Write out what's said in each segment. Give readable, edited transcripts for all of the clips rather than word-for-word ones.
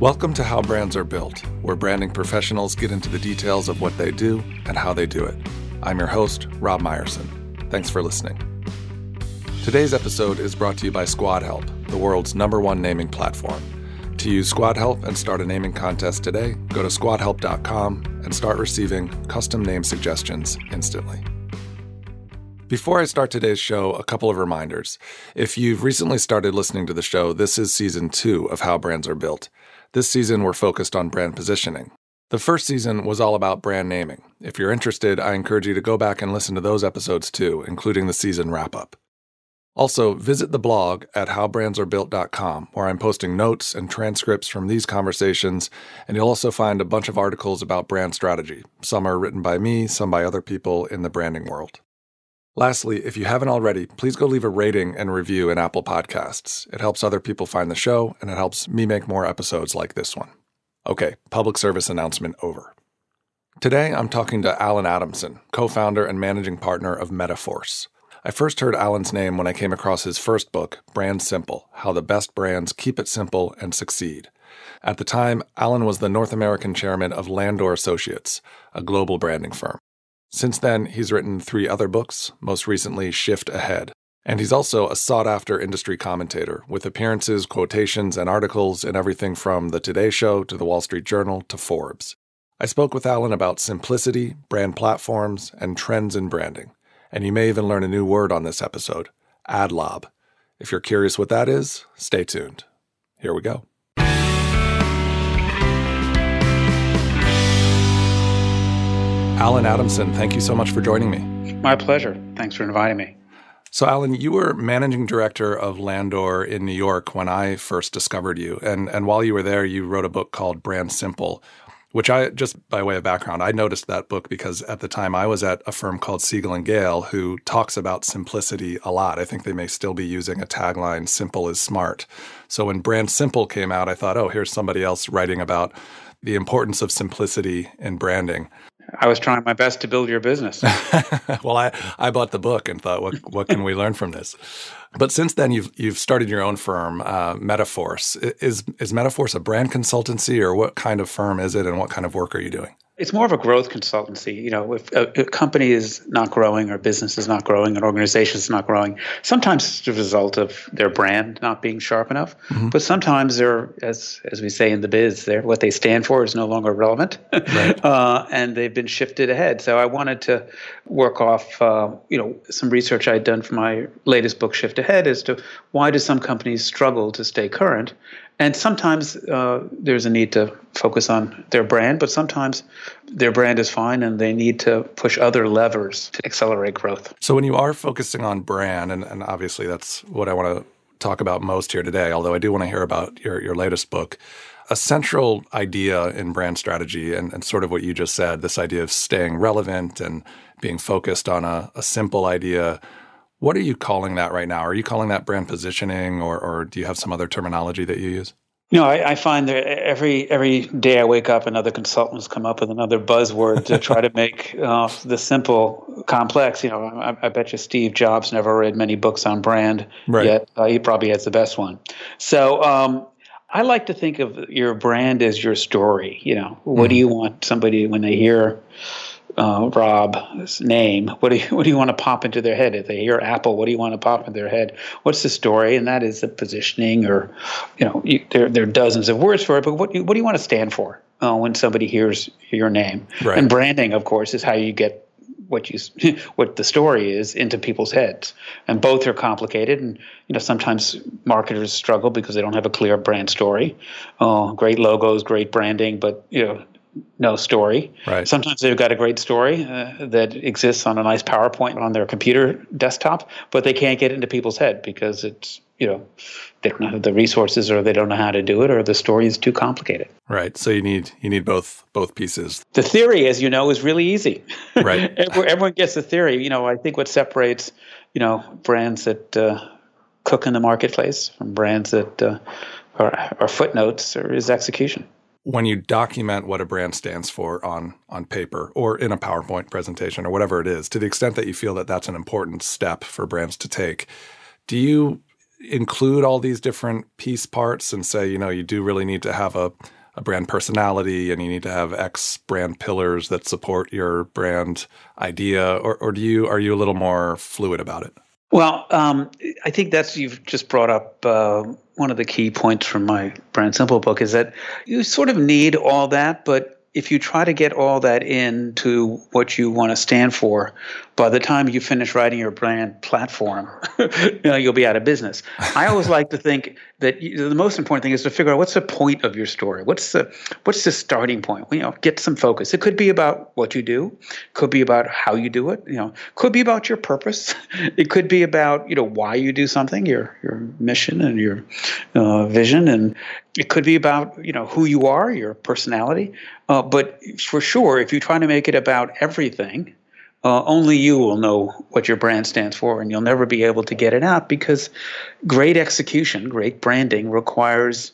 Welcome to How Brands Are Built, where branding professionals get into the details of what they do and how they do it. I'm your host, Rob Meyerson. Thanks for listening. Today's episode is brought to you by SquadHelp, the world's #1 naming platform. To use SquadHelp and start a naming contest today, go to squadhelp.com and start receiving custom name suggestions instantly. Before I start today's show, a couple of reminders. If you've recently started listening to the show, this is Season 2 of How Brands Are Built. This season, we're focused on brand positioning. The first season was all about brand naming. If you're interested, I encourage you to go back and listen to those episodes too, including the season wrap-up. Also, visit the blog at howbrandsarebuilt.com, where I'm posting notes and transcripts from these conversations, and you'll also find a bunch of articles about brand strategy. Some are written by me, some by other people in the branding world. Lastly, if you haven't already, please go leave a rating and review in Apple Podcasts. It helps other people find the show, and it helps me make more episodes like this one. Okay, public service announcement over. Today, I'm talking to Alan Adamson, co-founder and managing partner of Metaforce. I first heard Alan's name when I came across his first book, Brand Simple: How the Best Brands Keep It Simple and Succeed. At the time, Alan was the North American chairman of Landor Associates, a global branding firm. Since then, he's written 3 other books, most recently Shift Ahead. And he's also a sought-after industry commentator with appearances, quotations, and articles in everything from The Today Show to The Wall Street Journal to Forbes. I spoke with Alan about simplicity, brand platforms, and trends in branding. And you may even learn a new word on this episode, ad lob. If you're curious what that is, stay tuned. Here we go. Alan Adamson, thank you so much for joining me. My pleasure. Thanks for inviting me. So, Alan, you were managing director of Landor in New York when I first discovered you. And while you were there, you wrote a book called Brand Simple, which I, just by way of background, I noticed that book because at the time I was at a firm called Siegel & Gale who talks about simplicity a lot. I think they may still be using a tagline, simple is smart. So when Brand Simple came out, I thought, oh, here's somebody else writing about the importance of simplicity in branding. I was trying my best to build your business. Well, I bought the book and thought, what can we learn from this? But since then, you've started your own firm, Metaforce. Is Metaforce a brand consultancy, or what kind of firm is it, and what kind of work are you doing? It's more of a growth consultancy. You know, if a company is not growing, or business is not growing, an organization is not growing, sometimes it's the result of their brand not being sharp enough. Mm-hmm. But sometimes they're, as we say in the biz, what they stand for is no longer relevant, right. And they've been shifted ahead. So I wanted to work off, some research I'd done for my latest book, Shift Ahead, as to why do some companies struggle to stay current. And sometimes there's a need to focus on their brand, but sometimes their brand is fine and they need to push other levers to accelerate growth. So when you are focusing on brand, and obviously that's what I want to talk about most here today, although I do want to hear about your latest book, a central idea in brand strategy and sort of what you just said, this idea of staying relevant and being focused on a simple idea. What are you calling that right now? Are you calling that brand positioning, or do you have some other terminology that you use? You know, I find that every day I wake up and other consultants come up with another buzzword to try to make the simple complex. You know, I bet you Steve Jobs never read many books on brand, right. Yet he probably has the best one. So I like to think of your brand as your story. You know, what do you want somebody, when they hear Rob's name, what do you want to pop into their head? If they hear Apple, what do you want to pop into their head? What's the story? And that is the positioning, or there are dozens of words for it. But what do you want to stand for when somebody hears your name? Right. And branding, of course, is how you get what the story is into people's heads. And both are complicated. And sometimes marketers struggle because they don't have a clear brand story. Great logos, great branding, but no story. Right. Sometimes they've got a great story that exists on a nice PowerPoint on their computer desktop, but they can't get into people's head because it's, they don't have the resources, or they don't know how to do it, or the story is too complicated. Right. So you need both pieces. The theory, as you know, is really easy. Right. Everyone gets the theory. I think what separates, brands that cook in the marketplace from brands that are footnotes is execution. When you document what a brand stands for on paper or in a PowerPoint presentation or whatever it is, to the extent that you feel that that's an important step for brands to take, do you include all these different piece parts and say, you do really need to have a a brand personality and you need to have X brand pillars that support your brand idea, or are you a little more fluid about it? Well, I think you've just brought up one of the key points from my Brand Simple book is that you sort of need all that, but if you try to get all that into what you want to stand for, by the time you finish writing your brand platform, you'll be out of business. I always like to think that the most important thing is to figure out what's the point of your story. What's the starting point? Get some focus. It could be about what you do. Could be about how you do it. Could be about your purpose. It could be about why you do something, your mission and your vision, and it could be about who you are, your personality. But for sure, if you try to make it about everything, only you will know what your brand stands for, and you'll never be able to get it out, because great execution, great branding requires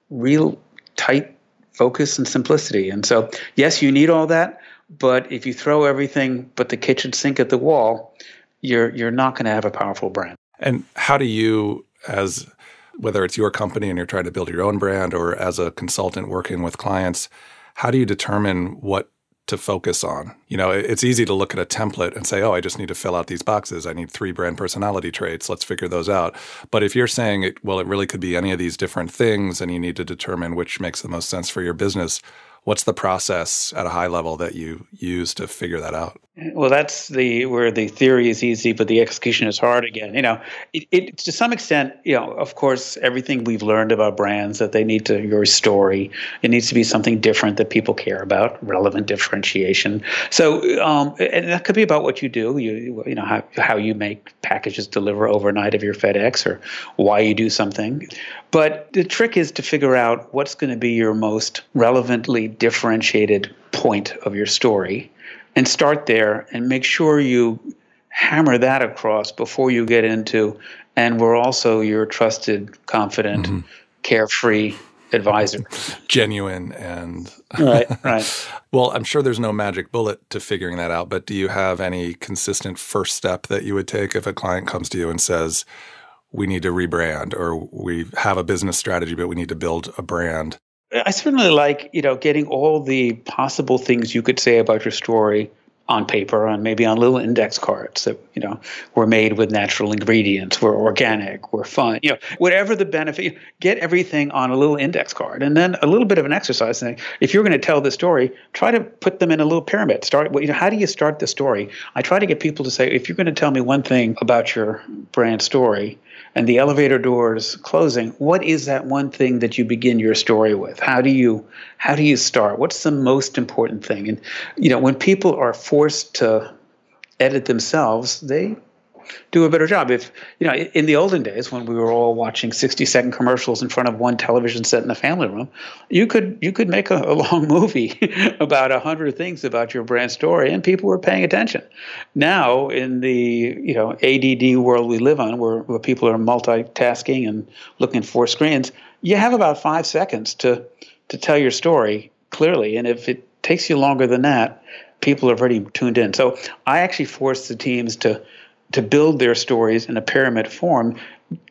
real tight focus and simplicity. And so, yes, you need all that, but if you throw everything but the kitchen sink at the wall, you're not going to have a powerful brand. And how do you, as whether it's your company and you're trying to build your own brand, or as a consultant working with clients, how do you determine what to focus on? It's easy to look at a template and say, oh, I just need to fill out these boxes. I need 3 brand personality traits. Let's figure those out. But if you're saying, it really could be any of these different things, and you need to determine which makes the most sense for your business, what's the process at a high level that you use to figure that out? Well, that's where the theory is easy, but the execution is hard again. It to some extent, of course, everything we've learned about brands, that they need your story. It needs to be something different that people care about, relevant differentiation. So, and that could be about what you do. How you make packages deliver overnight of your FedEx, or why you do something. But the trick is to figure out what's going to be your most relevantly differentiated point of your story, and start there and make sure you hammer that across before you get into, and we're also your trusted, confident, carefree advisor. Genuine and... Right. Well, I'm sure there's no magic bullet to figuring that out, but do you have any consistent first step that you would take if a client comes to you and says, we need to rebrand, or we have a business strategy, but we need to build a brand? I certainly like, getting all the possible things you could say about your story on paper, and maybe on little index cards that, were made with natural ingredients, were organic, were fun, whatever the benefit, get everything on a little index card. And then a little bit of an exercise thing. If you're going to tell the story, try to put them in a little pyramid. How do you start the story? I try to get people to say, if you're going to tell me one thing about your brand story, and the elevator doors closing, what is that one thing that you begin your story with? How do you start? What's the most important thing? And when people are forced to edit themselves, they do a better job. If in the olden days, when we were all watching 60-second commercials in front of one television set in the family room, you could make a long movie about 100 things about your brand story, and people were paying attention. Now, in the ADD world we live on, where people are multitasking and looking at 4 screens, you have about 5 seconds to tell your story clearly, and if it takes you longer than that, people are already tuned in. So I actually force the teams to build their stories in a pyramid form,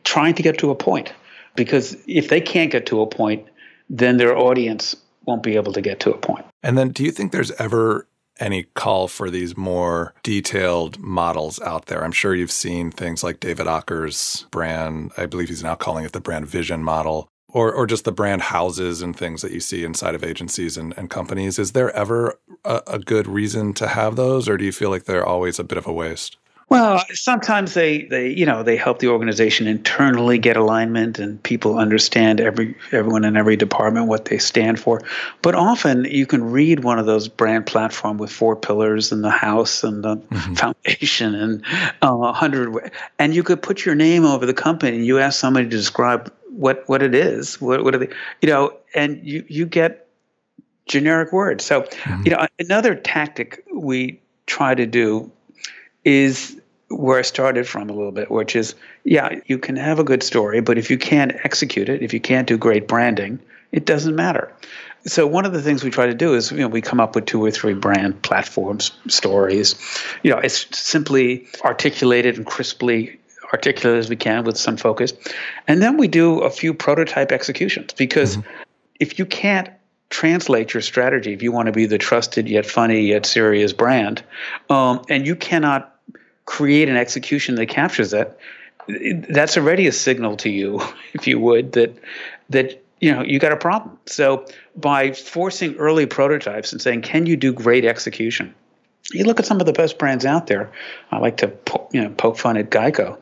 trying to get to a point. Because if they can't get to a point, then their audience won't be able to get to a point. And then do you think there's ever any call for these more detailed models out there? I'm sure you've seen things like David Ocker's brand, I believe he's now calling it the brand vision model, or just the brand houses and things that you see inside of agencies and companies. Is there ever a good reason to have those, or do you feel like they're always a bit of a waste? Well, sometimes they help the organization internally get alignment, and people understand everyone in every department what they stand for. But often you can read one of those brand platform with 4 pillars and the house and the foundation and 100, and you could put your name over the company and you ask somebody to describe what it is, what are they, and you get generic words. So another tactic we try to do is where I started from a little bit, which is, you can have a good story, but if you can't execute it, if you can't do great branding, it doesn't matter. So one of the things we try to do is, we come up with 2 or 3 brand platforms, stories. It's simply articulated and crisply articulate as we can with some focus. And then we do a few prototype executions, because if you can't translate your strategy if you want to be the trusted yet funny yet serious brand, and you cannot create an execution that captures that, that's already a signal to you, if you would, that you got a problem. So by forcing early prototypes and saying, can you do great execution? You look at some of the best brands out there. I like to poke fun at Geico.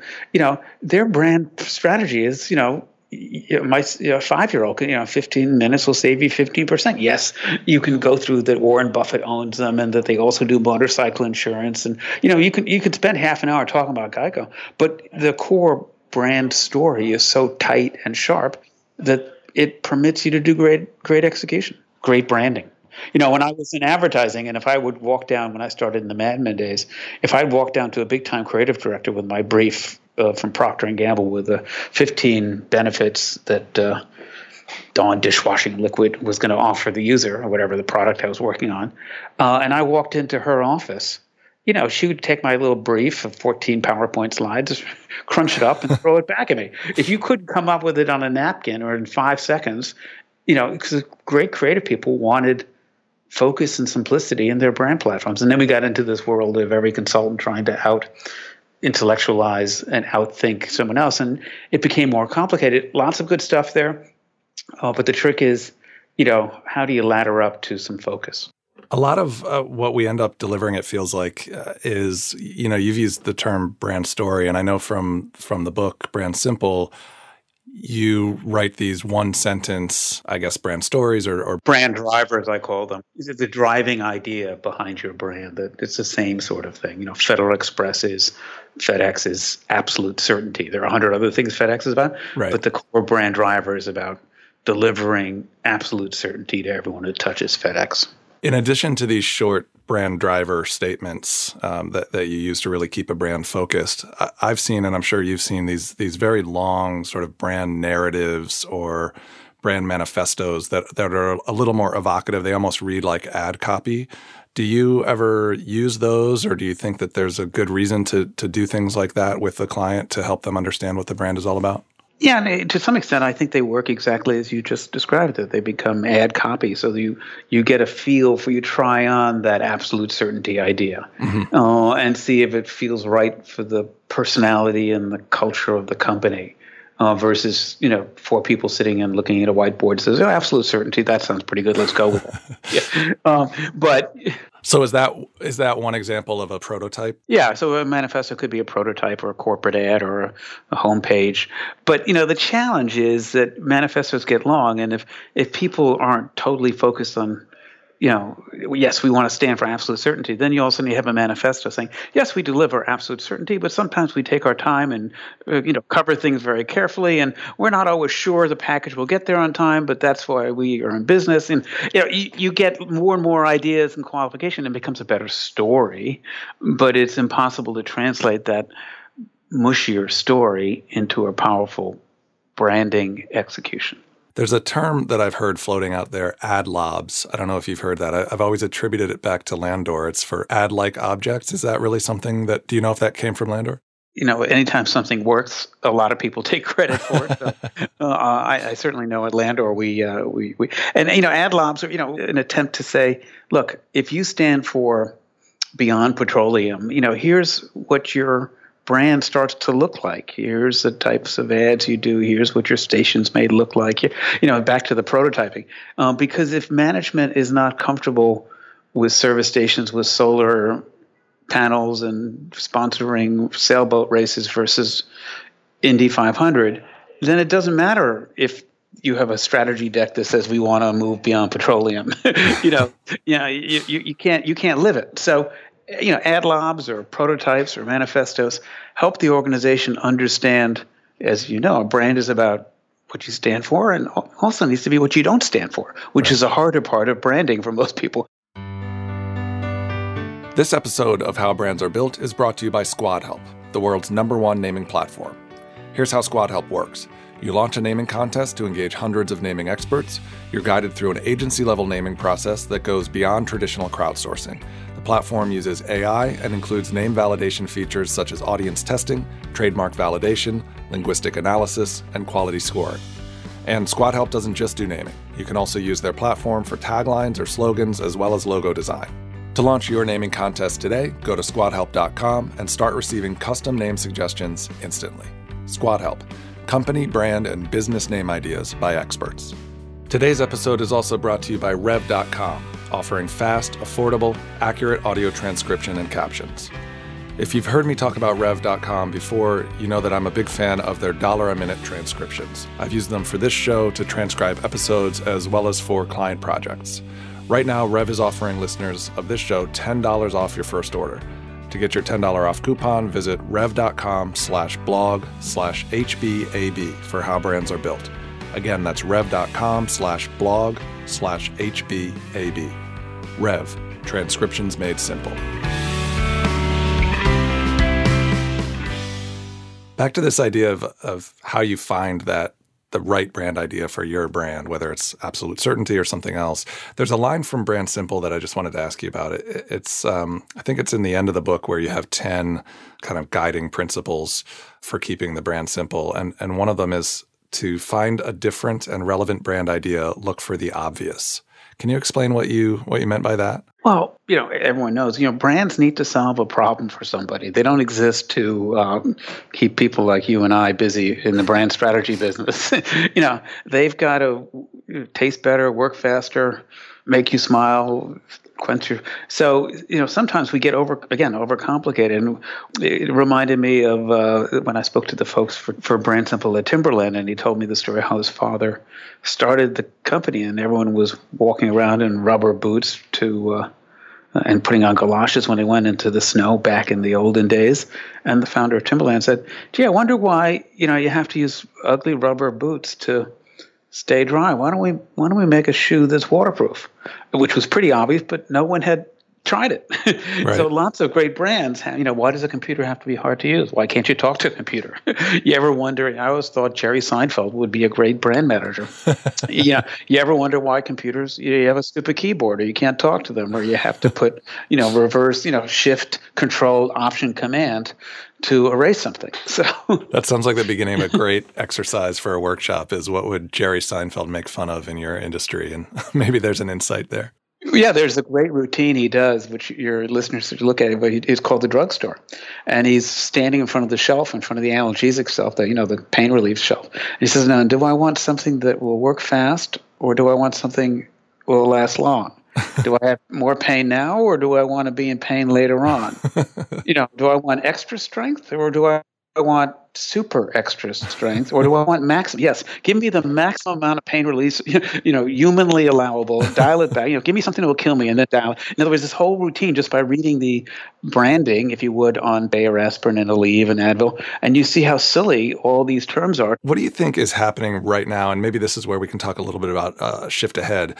Their brand strategy is, my 5-year-old, 15 minutes will save you 15%. Yes, you can go through that Warren Buffett owns them and that they also do motorcycle insurance. And, you could spend half an hour talking about Geico. But the core brand story is so tight and sharp that it permits you to do great execution, great branding. When I was in advertising, and if I would walk down, when I started in the Mad Men days, if I'd walk down to a big-time creative director with my brief from Procter & Gamble with the 15 benefits that Dawn dishwashing liquid was going to offer the user, or whatever the product I was working on, and I walked into her office, she would take my little brief of 14 PowerPoint slides, crunch it up, and throw it back at me. If you couldn't come up with it on a napkin or in 5 seconds, because great creative people wanted focus and simplicity in their brand platforms. And then we got into this world of every consultant trying to out-intellectualize and outthink someone else. And it became more complicated. Lots of good stuff there. But the trick is, how do you ladder up to some focus? A lot of what we end up delivering, it feels like, is, you've used the term brand story. And I know from the book, Brand Simple, you write these one-sentence, I guess, brand stories or brand drivers, I call them. It's the driving idea behind your brand. That it's the same sort of thing. Federal Express is FedEx is absolute certainty. There are 100 other things FedEx is about, right. But the core brand driver is about delivering absolute certainty to everyone who touches FedEx. In addition to these short brand driver statements that you use to really keep a brand focused, I've seen, and I'm sure you've seen, these very long sort of brand narratives or brand manifestos that are a little more evocative. They almost read like ad copy. Do you ever use those, or do you think that there's a good reason to do things like that with the client to help them understand what the brand is all about? Yeah, and to some extent, I think they work exactly as you just described it. They become ad copy, so you get a feel for, you try on that absolute certainty idea, and see if it feels right for the personality and the culture of the company, versus 4 people sitting and looking at a whiteboard that says, "Oh, absolute certainty, that sounds pretty good. Let's go with it." But so is that one example of a prototype? Yeah, so a manifesto could be a prototype or a corporate ad or a homepage. But the challenge is that manifestos get long, and if people aren't totally focused on, yes, we want to stand for absolute certainty, then you also need to have a manifesto saying, yes, we deliver absolute certainty, but sometimes we take our time and cover things very carefully, and we're not always sure the package will get there on time, but that's why we are in business. And you get more and more ideas and qualification, and it becomes a better story, but it's impossible to translate that mushier story into a powerful branding execution. There's a term that I've heard floating out there, ad lobs. I don't know if you've heard that. I've always attributed it back to Landor. It's for ad-like objects. Is that really something do you know if that came from Landor? Anytime something works, a lot of people take credit for it. So, I certainly know at Landor we ad lobs are an attempt to say, look, if you stand for Beyond Petroleum, here's what your brand starts to look like. Here's the types of ads you do. Here's what your stations may look like. Back to the prototyping. Because if management is not comfortable with service stations with solar panels and sponsoring sailboat races versus Indy 500, then it doesn't matter if you have a strategy deck that says we want to move beyond petroleum. You can't live it. So ad lobs or prototypes or manifestos help the organization understand, as a brand is about what you stand for, and also needs to be what you don't stand for, which is a harder part of branding for most people. This episode of How Brands Are Built is brought to you by Squad Help, the world's #1 naming platform. Here's how Squad Help works. You launch a naming contest to engage hundreds of naming experts. You're guided through an agency-level naming process that goes beyond traditional crowdsourcing. The platform uses AI and includes name validation features such as audience testing, trademark validation, linguistic analysis, and quality scoring. And Squad Help doesn't just do naming. You can also use their platform for taglines or slogans as well as logo design. To launch your naming contest today, go to squadhelp.com and start receiving custom name suggestions instantly. Squad Help, company, brand, and business name ideas by experts. Today's episode is also brought to you by Rev.com, offering fast, affordable, accurate audio transcription and captions. If you've heard me talk about Rev.com before, you know that I'm a big fan of their $1-a-minute transcriptions. I've used them for this show to transcribe episodes as well as for client projects. Right now, Rev is offering listeners of this show $10 off your first order. To get your $10 off coupon, visit rev.com/blog/HBAB for How Brands Are Built. Again, that's rev.com/blog/HBAB. Rev, transcriptions made simple. Back to this idea of how you find that the right brand idea for your brand, whether it's absolute certainty or something else. There's a line from Brand Simple that I just wanted to ask you about. It's I think it's in the end of the book where you have 10 kind of guiding principles for keeping the brand simple. And one of them is to find a different and relevant brand idea, look for the obvious. Can you explain what you meant by that? Well, everyone knows, brands need to solve a problem for somebody. They don't exist to keep people like you and I busy in the brand strategy business. They've got to taste better, work faster, make you smile, quench your. So, sometimes we get overcomplicated. And it reminded me of when I spoke to the folks for Brand Simple at Timberland, and he told me the story how his father started the company, and everyone was walking around in rubber boots and putting on galoshes when they went into the snow back in the olden days. And the founder of Timberland said, "Gee, I wonder why you have to use ugly rubber boots to stay dry. Why don't we make a shoe that's waterproof?" Which was pretty obvious, but no one had tried it. Right. So lots of great brands, why does a computer have to be hard to use? Why can't you talk to a computer? You ever wonder, I always thought Jerry Seinfeld would be a great brand manager. You ever wonder why computers, you have a stupid keyboard or you can't talk to them, or you have to put, reverse, shift, control, option, command to erase something. So that sounds like the beginning of a great exercise for a workshop is what would Jerry Seinfeld make fun of in your industry? And maybe there's an insight there. Yeah, there's a great routine he does, which your listeners should look at. But it's called the drugstore, and he's standing in front of the shelf, in front of the analgesic shelf, the pain relief shelf. And he says, "Now, do I want something that will work fast, or do I want something that will last long? Do I have more pain now, or do I want to be in pain later on? Do I want extra strength, or do I want super extra strength, or do I want maximum? Yes, give me the maximum amount of pain release, humanly allowable, dial it back, give me something that will kill me and then dial it." In other words, this whole routine, just by reading the branding, if you would, on Bayer aspirin and Aleve and Advil, and you see how silly all these terms are. What do you think is happening right now? And maybe this is where we can talk a little bit about shift ahead.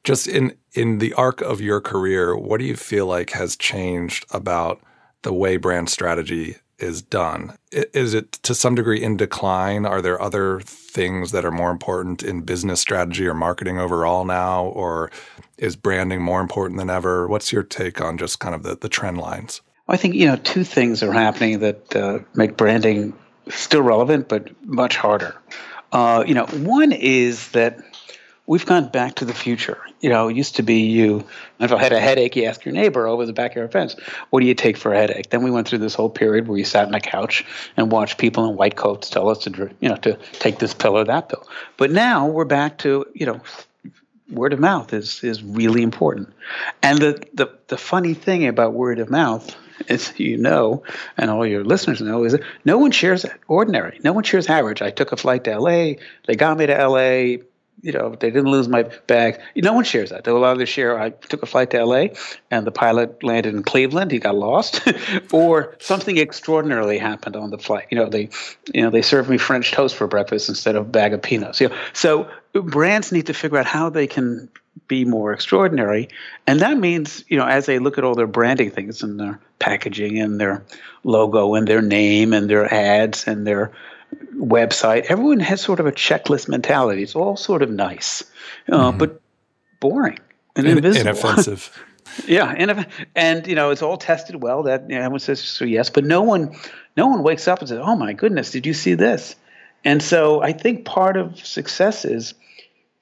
Just in the arc of your career, what do you feel like has changed about the way brand strategy is done? Is it to some degree in decline? Are there other things that are more important in business strategy or marketing overall now? Or is branding more important than ever? What's your take on just kind of the trend lines? I think, two things are happening that make branding still relevant, but much harder. One is that we've gone back to the future. It used to be if I had a headache, you ask your neighbor over the back of your fence, "What do you take for a headache?" Then we went through this whole period where you sat on a couch and watched people in white coats tell us to take this pill or that pill. But now we're back to, word of mouth is really important. And the funny thing about word of mouth is, and all your listeners know, is that no one shares ordinary. No one shares average. I took a flight to L.A. They got me to L.A., they didn't lose my bag. No one shares that. They'll either share, I took a flight to L.A. and the pilot landed in Cleveland, he got lost, or something extraordinarily happened on the flight. They served me French toast for breakfast instead of a bag of peanuts. So brands need to figure out how they can be more extraordinary, and that means, as they look at all their branding things and their packaging and their logo and their name and their ads and their website, everyone has sort of a checklist mentality. It's all sort of nice, but boring and invisible. Inoffensive. Yeah, and it's all tested well. That everyone says so yes, but no one wakes up and says, "Oh my goodness, did you see this?" And so I think part of success is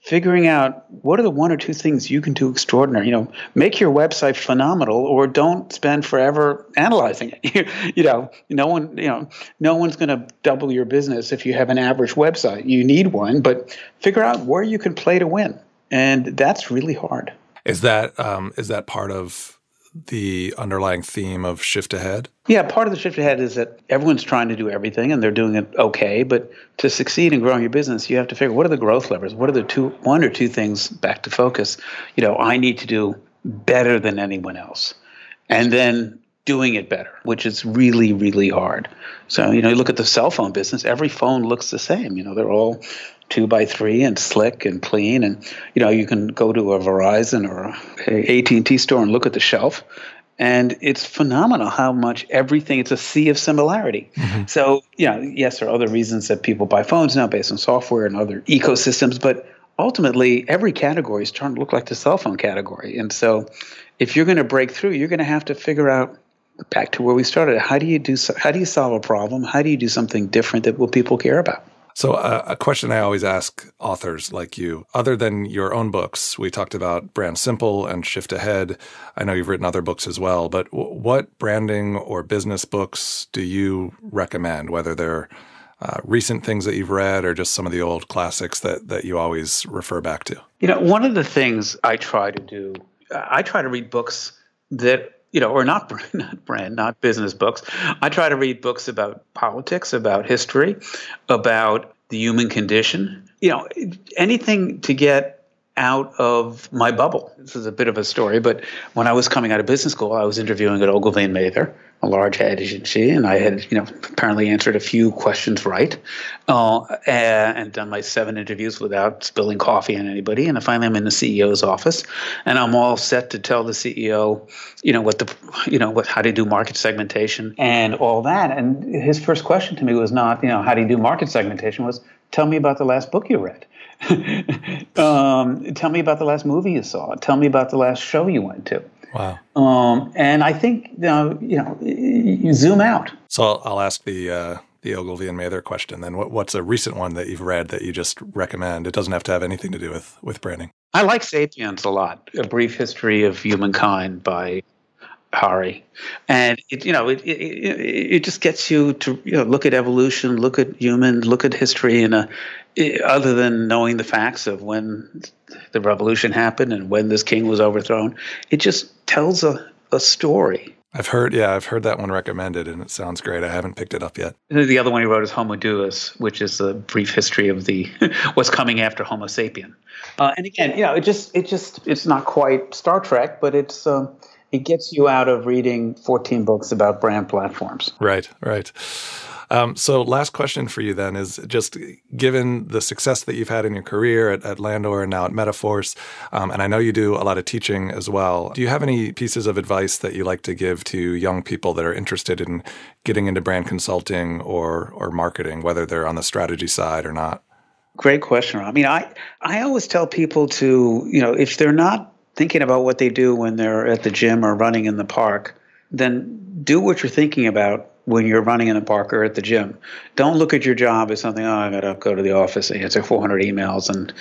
figuring out what are the one or two things you can do extraordinary. Make your website phenomenal, or don't spend forever analyzing it. No one's going to double your business if you have an average website. You need one, but figure out where you can play to win, and that's really hard. Is that part of the underlying theme of Shift Ahead? Yeah, part of the Shift Ahead is that everyone's trying to do everything and they're doing it okay. But to succeed in growing your business, you have to figure, what are the growth levers? What are the one or two things, back to focus, I need to do better than anyone else. And then doing it better, which is really, really hard. So, you look at the cell phone business, every phone looks the same. They're all 2x3 and slick and clean. And, you can go to a Verizon or a AT&T store and look at the shelf. And it's phenomenal how much everything, it's a sea of similarity. Mm-hmm. So, yes, there are other reasons that people buy phones now based on software and other ecosystems, but ultimately every category is trying to look like the cell phone category. And so if you're going to break through, you're going to have to figure out, back to where we started, how do you solve a problem? How do you do something different that people care about? So a question I always ask authors like you, other than your own books, we talked about Brand Simple and Shift Ahead. I know you've written other books as well, but what branding or business books do you recommend, whether they're recent things that you've read or just some of the old classics that you always refer back to? One of the things I try to do, I try to read books that or not business books. I try to read books about politics, about history, about the human condition, anything to get out of my bubble. This is a bit of a story, but when I was coming out of business school, I was interviewing at Ogilvy & Mather, a large ad agency, and I had, apparently answered a few questions right, and done my 7 interviews without spilling coffee on anybody. And finally, I'm in the CEO's office, and I'm all set to tell the CEO, how to do market segmentation and all that. And his first question to me was not, how do you do market segmentation? Was, tell me about the last book you read. Tell me about the last movie you saw. Tell me about the last show you went to. Wow. And I think, you zoom out. So I'll ask the Ogilvy and Mather question then. What's a recent one that you've read that you just recommend? It doesn't have to have anything to do with branding. I like *Sapiens* a lot. A Brief History of Humankind by Hari. And it just gets you to look at evolution, look at humans, look at history, and other than knowing the facts of when the revolution happened and when this king was overthrown, it just tells a story. I've heard that one recommended, and it sounds great. I haven't picked it up yet. The other one he wrote is *Homo Deus*, which is a brief history of the what's coming after Homo sapien. And again, it's not quite Star Trek, but it gets you out of reading 14 books about brand platforms. Right. So last question for you then is just given the success that you've had in your career at Landor and now at Metaforce, and I know you do a lot of teaching as well, do you have any pieces of advice that you like to give to young people that are interested in getting into brand consulting or marketing, whether they're on the strategy side or not? Great question, Rob. I mean, I always tell people to, if they're not thinking about what they do when they're at the gym or running in the park, then do what you're thinking about when you're running in the park or at the gym. Don't look at your job as something, I got to go to the office and answer 400 emails and,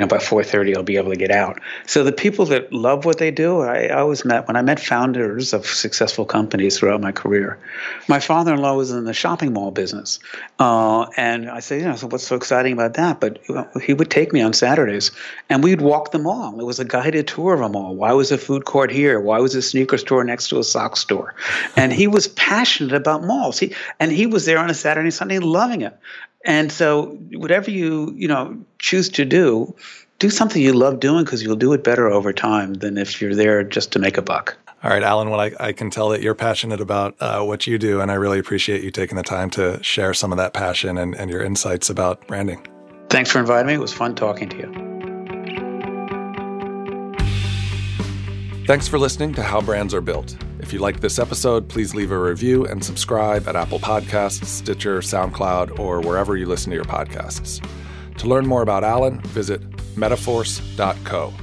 by 4:30 I'll be able to get out. So the people that love what they do, when I met founders of successful companies throughout my career, my father-in-law was in the shopping mall business. And I said, so what's so exciting about that? But he would take me on Saturdays and we'd walk the mall. It was a guided tour of a mall. Why was a food court here? Why was a sneaker store next to a sock store? And he was passionate about malls. He was there on a Saturday and Sunday loving it. And so whatever you choose to do something you love doing, because you'll do it better over time than if you're there just to make a buck. All right, Alan, well, I can tell that you're passionate about what you do, and I really appreciate you taking the time to share some of that passion and your insights about branding. Thanks for inviting me. It was fun talking to you. Thanks for listening to How Brands Are Built. If you liked this episode, please leave a review and subscribe at Apple Podcasts, Stitcher, SoundCloud, or wherever you listen to your podcasts. To learn more about Alan, visit metaforce.co,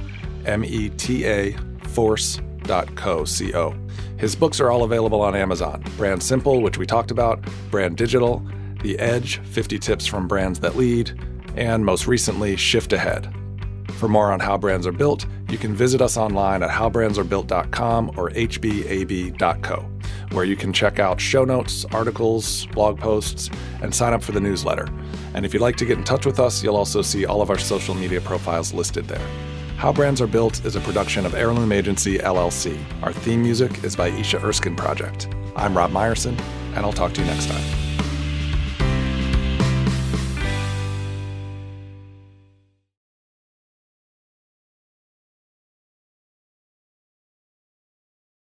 META force.co. His books are all available on Amazon. Brand Simple, which we talked about, Brand Digital, The Edge, 50 Tips from Brands That Lead, and most recently, Shift Ahead. For more on how brands are built, you can visit us online at howbrandsarebuilt.com or hbab.co, where you can check out show notes, articles, blog posts, and sign up for the newsletter. And if you'd like to get in touch with us, you'll also see all of our social media profiles listed there. How Brands Are Built is a production of Heirloom Agency, LLC. Our theme music is by Isha Erskine Project. I'm Rob Meyerson, and I'll talk to you next time.